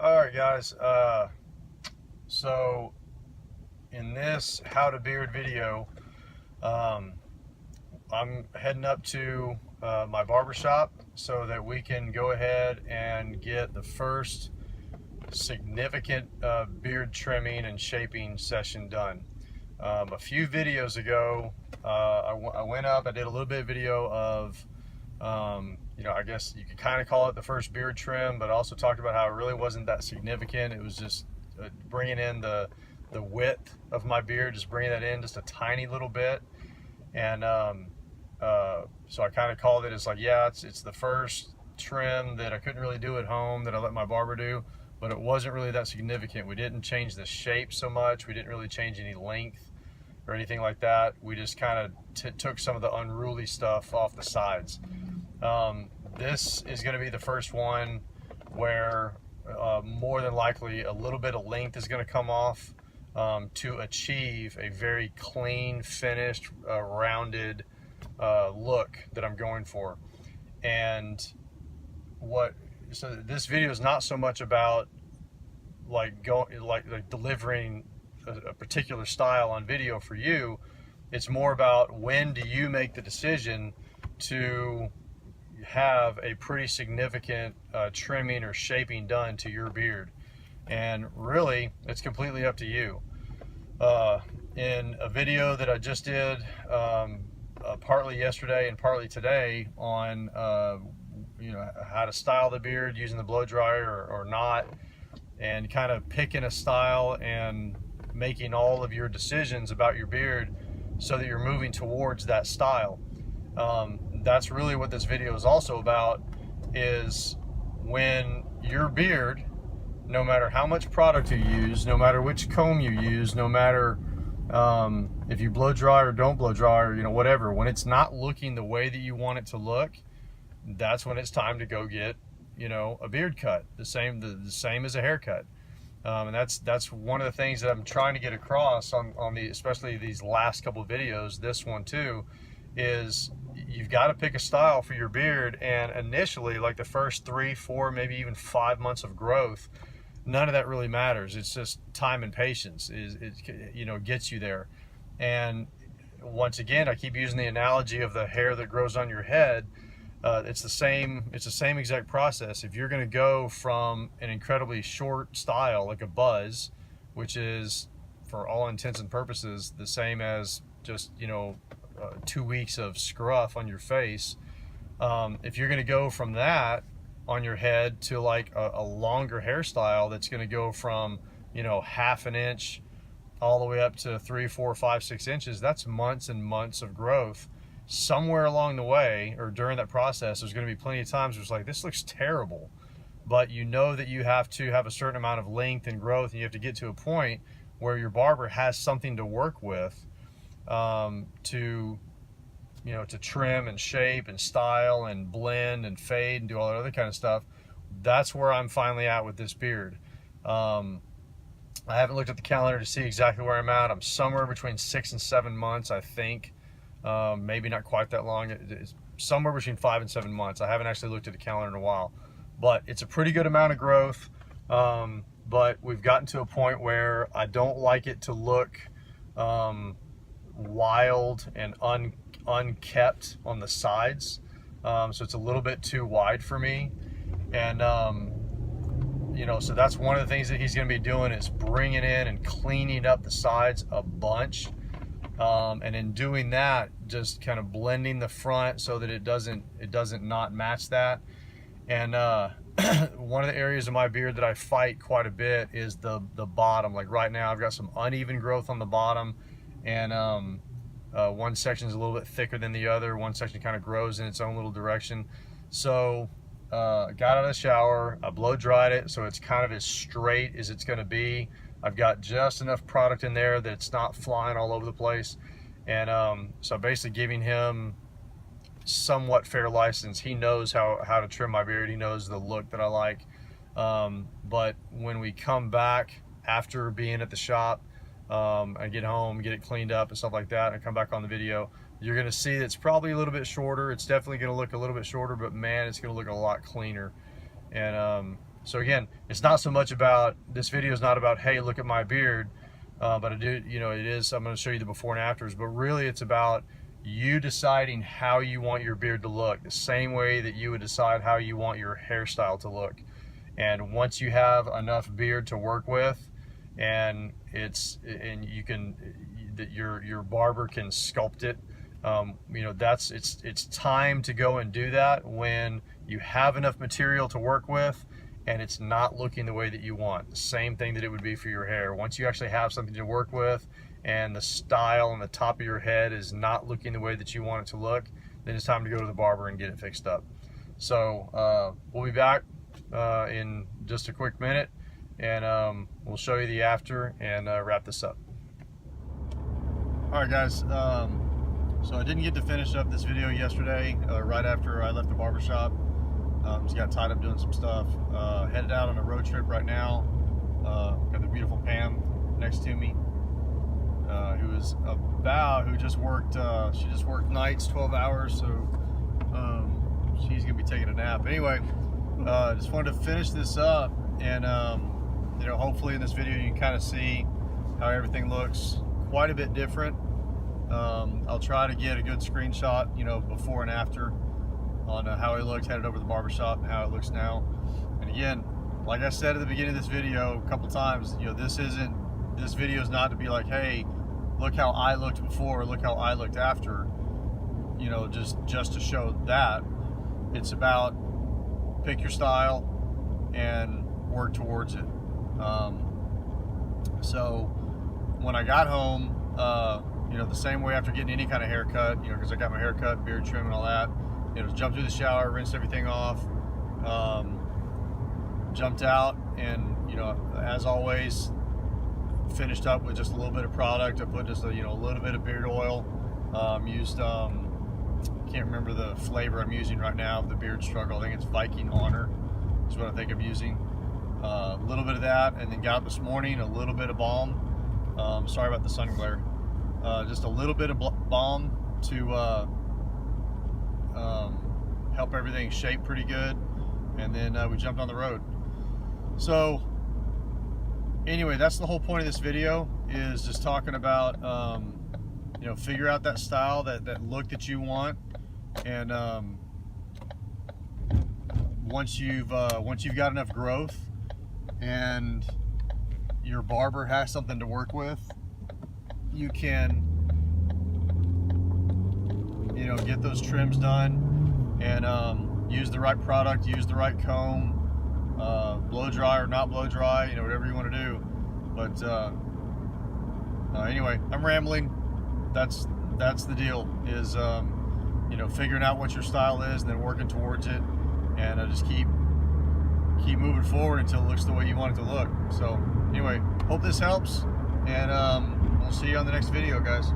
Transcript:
All right, guys. So in this how to beard video, um, I'm heading up to my barber shop so that we can go ahead and get the first significant beard trimming and shaping session done. A few videos ago, I went up, I did a little bit of video of I guess you could kind of call it the first beard trim, but also talked about how it really wasn't that significant. It was just bringing in the width of my beard, just bringing that in just a tiny little bit. And so I kind of called it, it's like, yeah, it's the first trim that I couldn't really do at home that I let my barber do, but it wasn't really that significant. We didn't change the shape so much. We didn't really change any length or anything like that. We just kind of took some of the unruly stuff off the sides. This is going to be the first one where more than likely a little bit of length is going to come off to achieve a very clean, finished, rounded look that I'm going for. And so this video is not so much about like delivering a particular style on video for you. It's more about when do you make the decision to have a pretty significant trimming or shaping done to your beard. And really, it's completely up to you. In a video that I just did partly yesterday and partly today on how to style the beard using the blow dryer or not, and kind of picking a style and making all of your decisions about your beard so that you're moving towards that style. That's really what this video is also about, is when your beard, no matter how much product you use, no matter which comb you use, no matter if you blow dry or don't blow dry, or whatever, when it's not looking the way that you want it to look, that's when it's time to go get a beard cut, the same as a haircut. And that's one of the things that I'm trying to get across on especially these last couple of videos, this one too, is you've got to pick a style for your beard. And initially, like the first 3, 4, maybe even 5 months of growth, none of that really matters. It's just time and patience gets you there. And once again, I keep using the analogy of the hair that grows on your head. It's the same exact process. If you're going to go from an incredibly short style like a buzz, which is for all intents and purposes the same as just 2 weeks of scruff on your face, if you're going to go from that on your head to like a longer hairstyle that's going to go from half an inch all the way up to 3, 4, 5, 6 inches, that's months and months of growth. Somewhere along the way or during that process, there's going to be plenty of times where it's like, this looks terrible, but you know that you have to have a certain amount of length and growth, and you have to get to a point where your barber has something to work with to trim and shape and style and blend and fade and do all that other kind of stuff. That's where I'm finally at with this beard. I haven't looked at the calendar to see exactly where I'm at. I'm somewhere between 6 and 7 months, I think. Maybe not quite that long. It's somewhere between 5 and 7 months. I haven't actually looked at the calendar in a while, but it's a pretty good amount of growth. But we've gotten to a point where I don't like it to look wild and unkept on the sides. So it's a little bit too wide for me. And so that's one of the things that he's going to be doing, is bringing in and cleaning up the sides a bunch. And in doing that, just kind of blending the front so that it doesn't not match that. And one of the areas of my beard that I fight quite a bit is the bottom. Like right now, I've got some uneven growth on the bottom, and one section is a little bit thicker than the other. One section kind of grows in its own little direction. So got out of the shower, I blow dried it so it's kind of as straight as it's going to be. I've got just enough product in there that it's not flying all over the place. And so basically giving him somewhat fair license. He knows how to trim my beard. He knows the look that I like. But when we come back after being at the shop, I get home, get it cleaned up and stuff like that, and I come back on the video, you're going to see that it's probably a little bit shorter. It's definitely going to look a little bit shorter, but man, it's going to look a lot cleaner. And So again, it's not so much about, this video is not about, hey, look at my beard, but I do, you know, it is, I'm going to show you the before and afters, but really it's about you deciding how you want your beard to look, the same way that you would decide how you want your hairstyle to look. And once you have enough beard to work with, and you can, that your barber can sculpt it, you know, it's time to go and do that when you have enough material to work with and it's not looking the way that you want. The same thing that it would be for your hair. Once you actually have something to work with and the style on the top of your head is not looking the way that you want it to look, then it's time to go to the barber and get it fixed up. So we'll be back in just a quick minute, and we'll show you the after and wrap this up. All right, guys, so I didn't get to finish up this video yesterday, right after I left the barbershop. Just got tied up doing some stuff. Headed out on a road trip right now. Got the beautiful Pam next to me, who just worked, she just worked nights, 12 hours, so she's gonna be taking a nap. Anyway, just wanted to finish this up, and you know, hopefully in this video you can kind of see how everything looks quite a bit different. I'll try to get a good screenshot, you know, before and after on how he looked headed over the barbershop and how it looks now. And again, like I said at the beginning of this video a couple times, you know, this video is not to be like, hey, look how I looked before, look how I looked after, you know, just to show that. It's about pick your style and work towards it. So when I got home, you know, the same way after getting any kind of haircut, you know, because I got my haircut, beard trim and all that, you know, just jumped through the shower, rinsed everything off, jumped out, and, you know, as always, finished up with just a little bit of product. I put just a, you know, a little bit of beard oil, used, can't remember the flavor I'm using right now of the Beard Struggle. I think it's Viking Honor is what I think I'm using. A little bit of that, and then got up this morning, a little bit of balm. Sorry about the sun glare. Just a little bit of balm to help everything shape pretty good, and then we jumped on the road. So anyway, that's the whole point of this video, is just talking about you know, figure out that style, that look that you want, and once you've got enough growth and your barber has something to work with, you can, you know, get those trims done and use the right product, use the right comb, blow dry or not blow dry, you know, whatever you want to do. But anyway, I'm rambling. That's the deal, is you know, figuring out what your style is and then working towards it, and just keep moving forward until it looks the way you want it to look. So anyway, hope this helps, and we'll see you on the next video, guys.